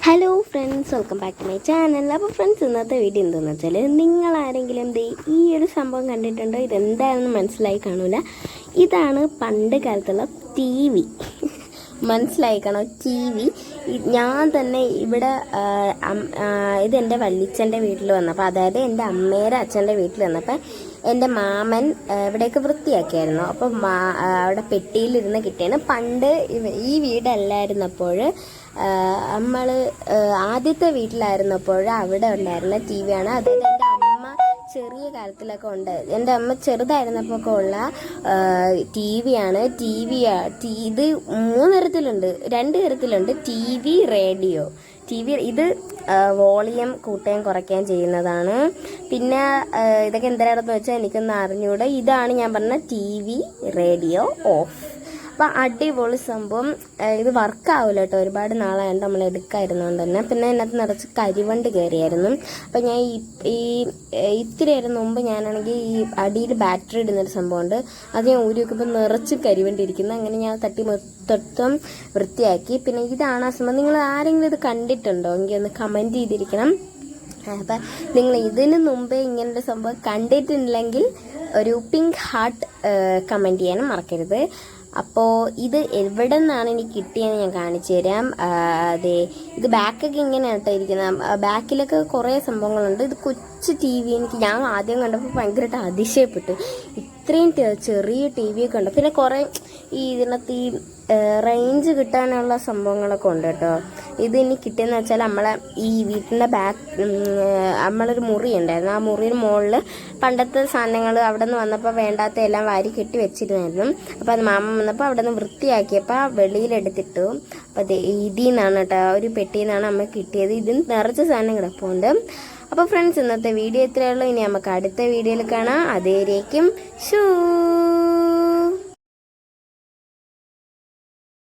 Hello friends, welcome back to my channel. അപ്പോൾ friends, ഇന്നത്തെ video എന്താണെന്ന് വെച്ചാൽ നിങ്ങളാരെങ്കിലും ഈ ഒരു സംഭവം കണ്ടിട്ടുണ്ടോ? ഇതെന്താണെന്ന് മനസ്സിലായി കാണൂല. ഇതാണ് പണ്ട് കാലത്തുള്ള TV. മനസ്സിലായി കാണോ? TV. ഞാൻ തന്നെ ഇവിടെ ഇതെൻ്റെ വല്യച്ഛൻ്റെ വീട്ടിൽ വന്നപ്പോൾ, അതായത് എൻ്റെ അമ്മയുടെ അച്ഛൻ്റെ വീട്ടിൽ വന്നപ്പോൾ എൻ്റെ മാമൻ ഇവിടെയൊക്കെ വൃത്തിയാക്കിയായിരുന്നു. അപ്പോൾ അവിടെ പെട്ടിയിലിരുന്ന് കിട്ടിയാണ്. പണ്ട് ഈ വീടല്ലായിരുന്നപ്പോൾ നമ്മൾ ആദ്യത്തെ വീട്ടിലായിരുന്നപ്പോൾ അവിടെ ഉണ്ടായിരുന്ന TV ആണ്. അതായത് എൻ്റെ അമ്മ ചെറിയ കാലത്തിലൊക്കെ ഉണ്ട്, എൻ്റെ അമ്മ ചെറുതായിരുന്നപ്പോൾ ഒക്കെ ഉള്ള TV ആണ്. ഇത് 3 തരത്തിലുണ്ട്, 2 തരത്തിലുണ്ട്: TV, റേഡിയോ. ഇത് വോളിയം കൂട്ടുകയും കുറയ്ക്കുകയും ചെയ്യുന്നതാണ്. പിന്നെ ഇതൊക്കെ എന്തിനാണെന്ന് വെച്ചാൽ എനിക്കൊന്നും അറിഞ്ഞൂടെ. ഇതാണ് ഞാൻ പറഞ്ഞ TV, റേഡിയോ ഓഫ്. അപ്പം അടിപൊളി സംഭവം. ഇത് വർക്കാവില്ല കേട്ടോ, ഒരുപാട് നാളായിട്ട് നമ്മൾ എടുക്കായിരുന്നതുകൊണ്ട് തന്നെ. പിന്നെ അതിനകത്ത് നിറച്ച് കരിവണ്ട് കയറിയായിരുന്നു. അപ്പം ഞാൻ ഇത്തിരി നേരം മുമ്പ് ഞാനാണെങ്കിൽ ഈ അടിയിൽ ബാറ്ററി ഇടുന്നൊരു സംഭവമുണ്ട്, അത് ഞാൻ ഊരി വെക്കുമ്പോൾ നിറച്ച് കരിവണ്ട് ഇരിക്കുന്നു. അങ്ങനെ ഞാൻ തട്ടി മൊത്തം വൃത്തിയാക്കി. പിന്നെ ഇതാണ് ആ സംഭവം. നിങ്ങൾ ആരെങ്കിലും ഇത് കണ്ടിട്ടുണ്ടോ എങ്കിൽ ഒന്ന് കമൻറ്റ് ചെയ്തിരിക്കണം. അപ്പം നിങ്ങൾ ഇതിന് മുമ്പേ ഇങ്ങനൊരു സംഭവം കണ്ടിട്ടില്ലെങ്കിൽ ഒരു പിങ്ക് ഹാർട്ട് കമൻറ്റ് ചെയ്യാനും മറക്കരുത്. അപ്പോൾ ഇത് എവിടെ നിന്നാണ് എനിക്ക് കിട്ടിയെന്ന് ഞാൻ കാണിച്ചു തരാം. അതെ, ഇത് ബാക്കൊക്കെ ഇങ്ങനെയാണ് കേട്ടോ ഇരിക്കുന്നത്. ബാക്കിലൊക്കെ കുറേ സംഭവങ്ങളുണ്ട്. ഇത് കൊച്ചു TV. ഞാൻ ആദ്യം കണ്ടപ്പോൾ ഭയങ്കരമായിട്ട് അതിശയപ്പെട്ടു. ഇത്രയും ചെറിയ TV ഒക്കെ ഉണ്ട്. പിന്നെ കുറേ ഇതിനകത്ത് റേഞ്ച് കിട്ടാനുള്ള സംഭവങ്ങളൊക്കെ ഉണ്ട് കേട്ടോ. ഇത് ഇനി കിട്ടിയെന്ന് വെച്ചാൽ നമ്മളെ ഈ വീട്ടിൻ്റെ നമ്മളൊരു മുറി ഉണ്ടായിരുന്നു. ആ മുറിയുടെ മുകളിൽ പണ്ടത്തെ സാധനങ്ങൾ അവിടെ നിന്ന് വന്നപ്പോൾ വേണ്ടാത്ത എല്ലാം വാരി കെട്ടി വെച്ചിരുന്നായിരുന്നു. അപ്പോൾ അത് മാമ വന്നപ്പോൾ അവിടെ നിന്ന് വൃത്തിയാക്കിയപ്പോൾ വെളിയിലെടുത്തിട്ടു. അപ്പോൾ അത് ഇതിൽ നിന്നാണ് കേട്ടോ, ഒരു പെട്ടിയിൽ നിന്നാണ് അമ്മ കിട്ടിയത്. ഇതിന് നിറച്ച സാധനം കിടപ്പുണ്ട്. അപ്പോൾ ഫ്രണ്ട്സ്, ഇന്നത്തെ വീഡിയോ ഇത്രയേ ഉള്ളൂ. ഇനി നമുക്ക് അടുത്ത വീഡിയോയിൽ കാണാം. അതേരേക്കും ഷൂ.